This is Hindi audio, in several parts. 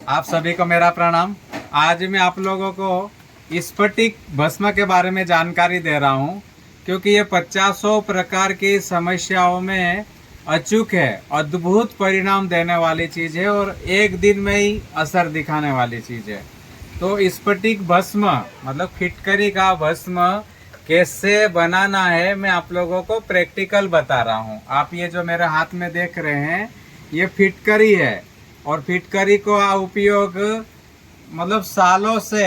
आप सभी को मेरा प्रणाम। आज मैं आप लोगों को स्फटिक भस्म के बारे में जानकारी दे रहा हूँ, क्योंकि ये 50 प्रकार की समस्याओं में अचूक है, अद्भुत परिणाम देने वाली चीज़ है और एक दिन में ही असर दिखाने वाली चीज़ है। तो स्फटिक भस्म मतलब फिटकरी का भस्म कैसे बनाना है मैं आप लोगों को प्रैक्टिकल बता रहा हूँ। आप ये जो मेरे हाथ में देख रहे हैं ये फिटकरी है और फिटकरी को उपयोग मतलब सालों से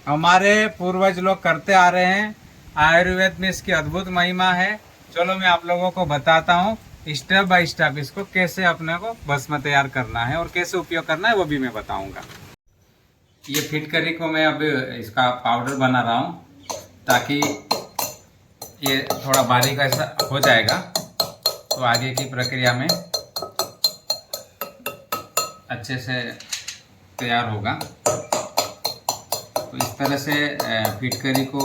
हमारे पूर्वज लोग करते आ रहे हैं। आयुर्वेद में इसकी अद्भुत महिमा है। चलो मैं आप लोगों को बताता हूँ स्टेप बाय स्टेप इसको कैसे अपने को भस्म तैयार करना है और कैसे उपयोग करना है वो भी मैं बताऊंगा। ये फिटकरी को मैं अब इसका पाउडर बना रहा हूँ ताकि ये थोड़ा बारीक ऐसा हो जाएगा तो आगे की प्रक्रिया में अच्छे से तैयार होगा। तो इस तरह से फिटकरी को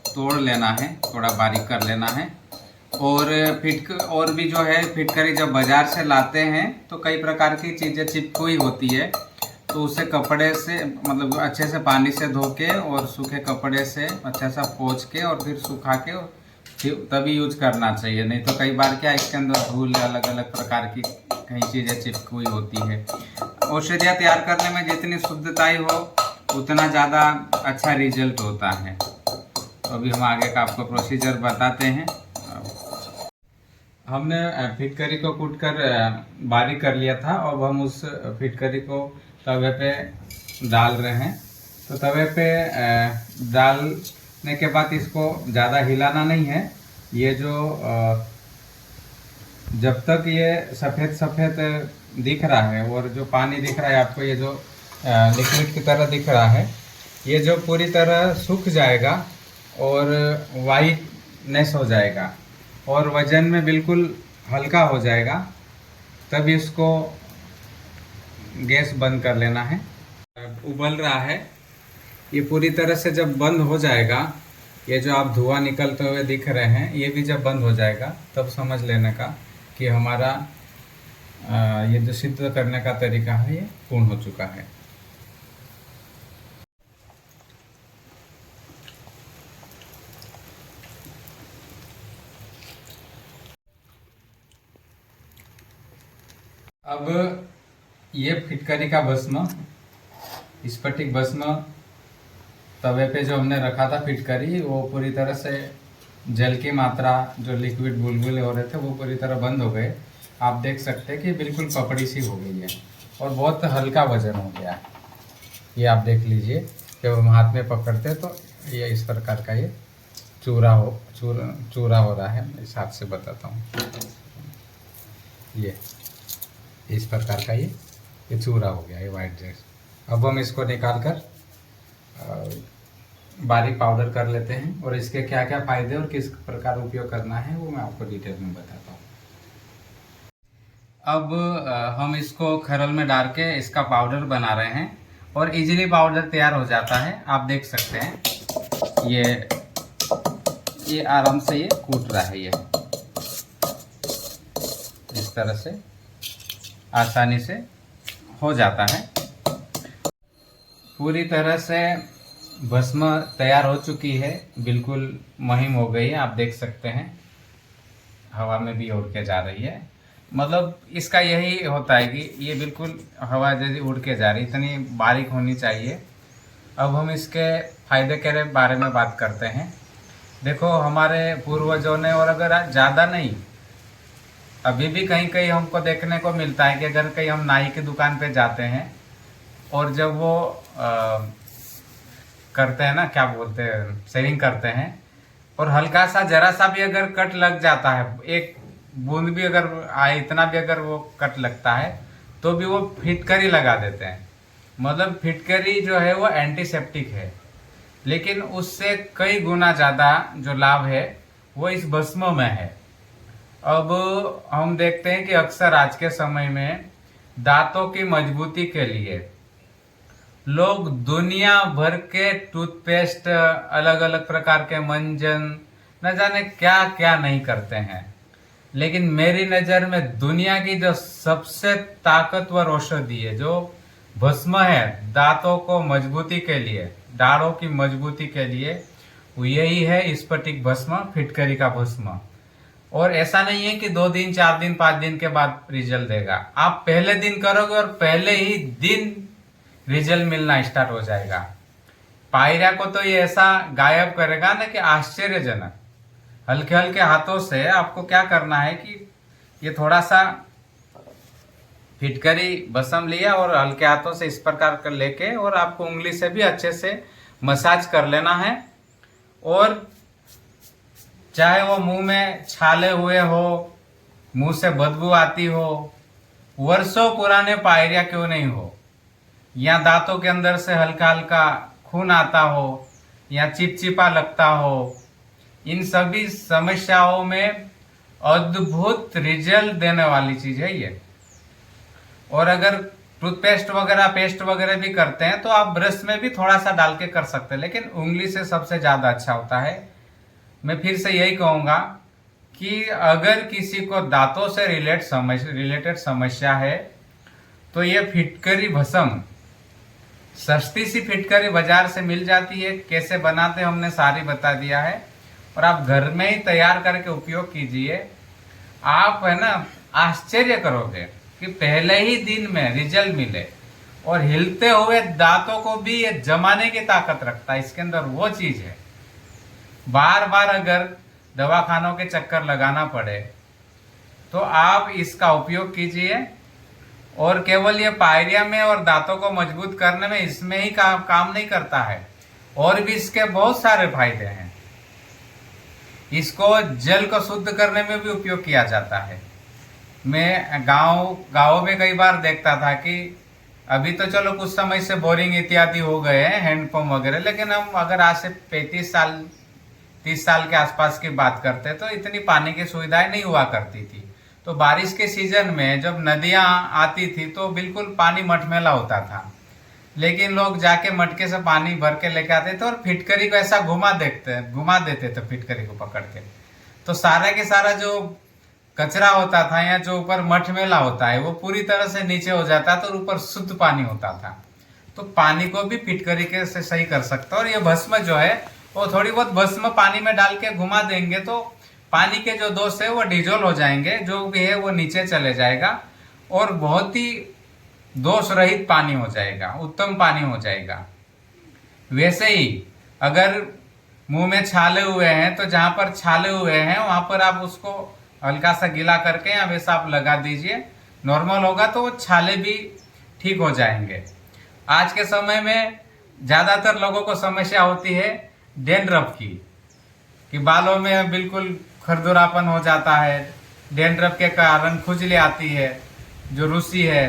तोड़ लेना है, थोड़ा बारीक कर लेना है। और भी जो है फिटकरी जब बाज़ार से लाते हैं तो कई प्रकार की चीज़ें चिपकी हुई होती है, तो उसे कपड़े से मतलब अच्छे से पानी से धो के और सूखे कपड़े से अच्छा सा पोंछ के और फिर सुखा के फिर तभी यूज करना चाहिए। नहीं तो कई बार क्या इसके अंदर धूल अलग अलग प्रकार की कई चीज़ें चिपकी हुई होती है। औषधियाँ तैयार करने में जितनी शुद्धताई हो उतना ज़्यादा अच्छा रिजल्ट होता है। तो अभी हम आगे का आपको प्रोसीजर बताते हैं। हमने फिटकरी को कूट कर बारीक कर लिया था। अब हम उस फिटकरी को तवे पे डाल रहे हैं। तो तवे पे डालने के बाद इसको ज़्यादा हिलाना नहीं है। ये जो जब तक ये सफ़ेद सफ़ेद दिख रहा है और जो पानी दिख रहा है आपको, ये जो लिक्विड की तरह दिख रहा है, ये जो पूरी तरह सूख जाएगा और वाइटनेस हो जाएगा और वजन में बिल्कुल हल्का हो जाएगा, तब इसको गैस बंद कर लेना है। उबल रहा है, ये पूरी तरह से जब बंद हो जाएगा, ये जो आप धुआं निकलते हुए दिख रहे हैं ये भी जब बंद हो जाएगा तब समझ लेने का कि हमारा ये जो सिद्ध करने का तरीका है ये पूर्ण हो चुका है। अब ये फिटकरी का भस्म, स्फटिक भस्म तवे पे जो हमने रखा था फिटकरी, वो पूरी तरह से जल की मात्रा जो लिक्विड बुलबुले हो रहे थे वो पूरी तरह बंद हो गए। आप देख सकते हैं कि बिल्कुल पपड़ी सी हो गई है और बहुत हल्का वजन हो गया है। ये आप देख लीजिए, जब हम हाथ में पकड़ते तो ये इस प्रकार का ये चूरा हो रहा है। मैं इस हाथ से बताता हूँ, ये इस प्रकार का ये चूरा हो गया, ये वाइट जैसा। अब हम इसको निकाल कर बारीक पाउडर कर लेते हैं और इसके क्या क्या फायदे और किस प्रकार उपयोग करना है वो मैं आपको डिटेल में बताता हूँ। अब हम इसको खरल में डाल के इसका पाउडर बना रहे हैं और इजीली पाउडर तैयार हो जाता है। आप देख सकते हैं ये आराम से ये कूट रहा है, ये इस तरह से आसानी से हो जाता है। पूरी तरह से भस्म तैयार हो चुकी है, बिल्कुल महीन हो गई है। आप देख सकते हैं हवा में भी उड़ के जा रही है। मतलब इसका यही होता है कि ये बिल्कुल हवा जैसी उड़ के जा रही, इतनी बारीक होनी चाहिए। अब हम इसके फायदे के बारे में बात करते हैं। देखो हमारे पूर्वजों ने, और अगर ज़्यादा नहीं अभी भी कहीं कहीं हमको देखने को मिलता है कि अगर कहीं हम नाई की दुकान पे जाते हैं और जब वो करते हैं ना, क्या बोलते हैं, शेविंग करते हैं, और हल्का सा जरा सा भी अगर कट लग जाता है, एक बूंद भी अगर आए, इतना भी अगर वो कट लगता है तो भी वो फिटकरी लगा देते हैं। मतलब फिटकरी जो है वो एंटीसेप्टिक है, लेकिन उससे कई गुना ज़्यादा जो लाभ है वो इस भस्म में है। अब हम देखते हैं कि अक्सर आज के समय में दांतों की मजबूती के लिए लोग दुनिया भर के टूथपेस्ट, अलग अलग प्रकार के मंजन, न जाने क्या क्या नहीं करते हैं। लेकिन मेरी नज़र में दुनिया की जो सबसे ताकतवर औषधि है, जो भस्म है दांतों को मजबूती के लिए, दाढ़ों की मजबूती के लिए, वो यही है स्फटिक भस्म, फिटकरी का भस्म। और ऐसा नहीं है कि 2 दिन 4 दिन 5 दिन के बाद रिजल्ट देगा। आप पहले दिन करोगे और पहले ही दिन रिजल्ट मिलना स्टार्ट हो जाएगा। पायरिया को तो ये ऐसा गायब करेगा ना कि आश्चर्यजनक। हल्के हल्के हाथों से आपको क्या करना है कि ये थोड़ा सा फिटकरी बसम लिया और हल्के हाथों से इस प्रकार कर लेके, और आपको उंगली से भी अच्छे से मसाज कर लेना है। और चाहे वो मुंह में छाले हुए हो, मुंह से बदबू आती हो, वर्षों पुराने पायरिया क्यों नहीं हो, या दांतों के अंदर से हल्का हल्का खून आता हो, या चिपचिपा लगता हो, इन सभी समस्याओं में अद्भुत रिजल्ट देने वाली चीज है ये। और अगर टूथपेस्ट वगैरह, पेस्ट वगैरह भी करते हैं तो आप ब्रश में भी थोड़ा सा डाल के कर सकते हैं, लेकिन उंगली से सबसे ज्यादा अच्छा होता है। मैं फिर से यही कहूंगा कि अगर किसी को दांतों से रिलेटेड समस्या है तो ये फिटकरी भस्म, सस्ती सी फिटकरी बाजार से मिल जाती है। कैसे बनाते हमने सारी बता दिया है, और आप घर में ही तैयार करके उपयोग कीजिए। आप है ना आश्चर्य करोगे कि पहले ही दिन में रिजल्ट मिले। और हिलते हुए दांतों को भी ये जमाने की ताकत रखता है, इसके अंदर वो चीज है। बार बार अगर दवाखानों के चक्कर लगाना पड़े तो आप इसका उपयोग कीजिए। और केवल ये पायरिया में और दांतों को मजबूत करने में इसमें ही काम नहीं करता है, और भी इसके बहुत सारे फायदे हैं। इसको जल को शुद्ध करने में भी उपयोग किया जाता है। मैं गाँव में कई बार देखता था कि अभी तो चलो कुछ समय से बोरिंग इत्यादि हो गए हैं, हैंडपंप वगैरह, लेकिन हम अगर आज से 30 साल के आसपास की बात करते तो इतनी पानी की सुविधाएं नहीं हुआ करती थी। तो बारिश के सीजन में जब नदियां आती थी तो बिल्कुल पानी मटमैला होता था, लेकिन लोग जाके मटके से पानी भर के लेके आते थे और फिटकरी को ऐसा घुमा देते थे फिटकरी को पकड़ के। तो सारा के सारा जो कचरा होता था या जो ऊपर मटमैला होता है वो पूरी तरह से नीचे हो जाता था और ऊपर शुद्ध पानी होता था। तो पानी को भी फिटकरी के से सही कर सकता है। और ये भस्म जो है वो थोड़ी बहुत भस्म पानी में डाल के घुमा देंगे तो पानी के जो दोष है वो डिजोल्व हो जाएंगे, जो भी है वो नीचे चले जाएगा और बहुत ही दोष रहित पानी हो जाएगा, उत्तम पानी हो जाएगा। वैसे ही अगर मुंह में छाले हुए हैं तो जहां पर छाले हुए हैं वहां पर आप उसको हल्का सा गीला करके या वैसा आप लगा दीजिए, नॉर्मल होगा तो वो छाले भी ठीक हो जाएंगे। आज के समय में ज्यादातर लोगों को समस्या होती है डैंड्रफ की, कि बालों में बिल्कुल खुरदुरापन हो जाता है, डैंड्रफ के कारण खुजली आती है, जो रूसी है,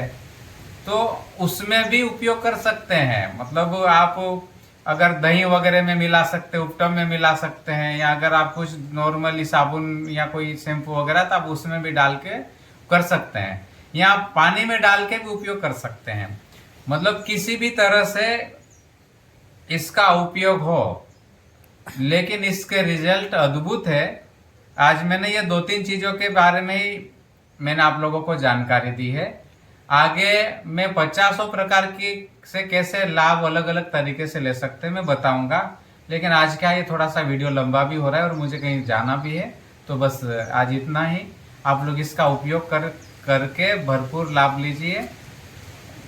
तो उसमें भी उपयोग कर सकते हैं। मतलब आप अगर दही वगैरह में मिला सकते हैं, उपटम में मिला सकते हैं, या अगर आप कुछ नॉर्मली साबुन या कोई शैम्पू वगैरह तो आप उसमें भी डाल के कर सकते हैं, या आप पानी में डाल के भी उपयोग कर सकते हैं। मतलब किसी भी तरह से इसका उपयोग हो, लेकिन इसके रिजल्ट अद्भुत है। आज मैंने ये 2-3 चीजों के बारे में ही मैंने आप लोगों को जानकारी दी है। आगे मैं 50 प्रकार की से कैसे लाभ अलग अलग तरीके से ले सकते हैं मैं बताऊंगा। लेकिन आज क्या ये थोड़ा सा वीडियो लंबा भी हो रहा है और मुझे कहीं जाना भी है, तो बस आज इतना ही। आप लोग इसका उपयोग करके भरपूर लाभ लीजिए।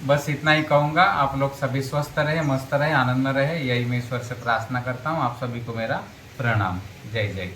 बस इतना ही कहूँगा। आप लोग सभी स्वस्थ रहे, मस्त रहे, आनंद में रहे, यही मैं ईश्वर से प्रार्थना करता हूँ। आप सभी को मेरा प्रणाम। जय जय।